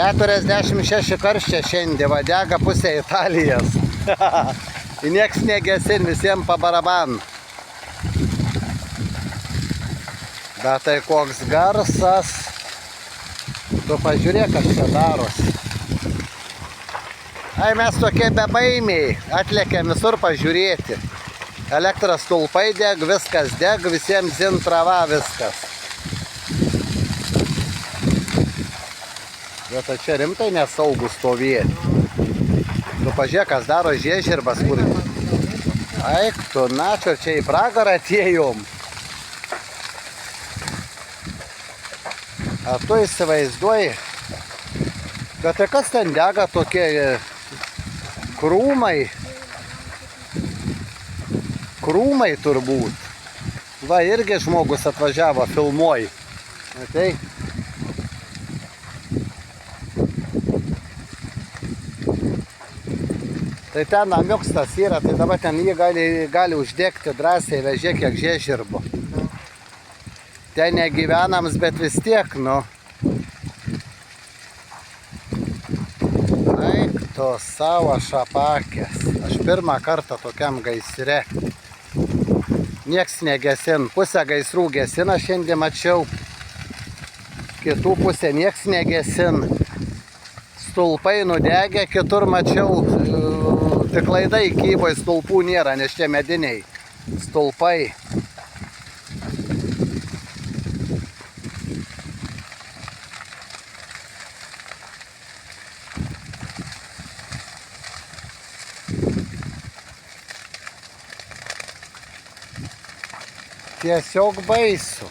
46 karščia šiandien, va dega pusė Italijos. Ir nieks negesin, visiems pabaraban. Bet tai koks garsas. Tu pažiūrėk, kas čia darosi. Ai, mes tokie bebaimiai, atlėkėm visur pažiūrėti. Elektros stulpai deg, viskas deg, visiems zintrava viskas. Bet čia rimtai nesaugu stovėti. Tu pažiūrėk, kas daro žiežirbas, kur... Aik, tu načio, čia į pragarą atėjom. A tu įsivaizduoji, bet tai kas ten dega tokie krūmai? Krūmai turbūt. Va, irgi žmogus atvažiavo, filmuoji. Matai? Tai ten namiukstas yra, tai dabar ten jį gali uždegti drąsiai, vežė kiek žiežirbo. Ten negyvenams, bet vis tiek, nu. Eik tu savo šapakės. Aš pirmą kartą tokiam gaisre. Nieks negesin. Pusę gaisrų gesina šiandien mačiau. Kitų pusę nieks negesin. Stulpai nudegė, kitur mačiau. Tik laidai kyboj stulpų nėra, nes čia mediniai stulpai. Tiesiog baisu.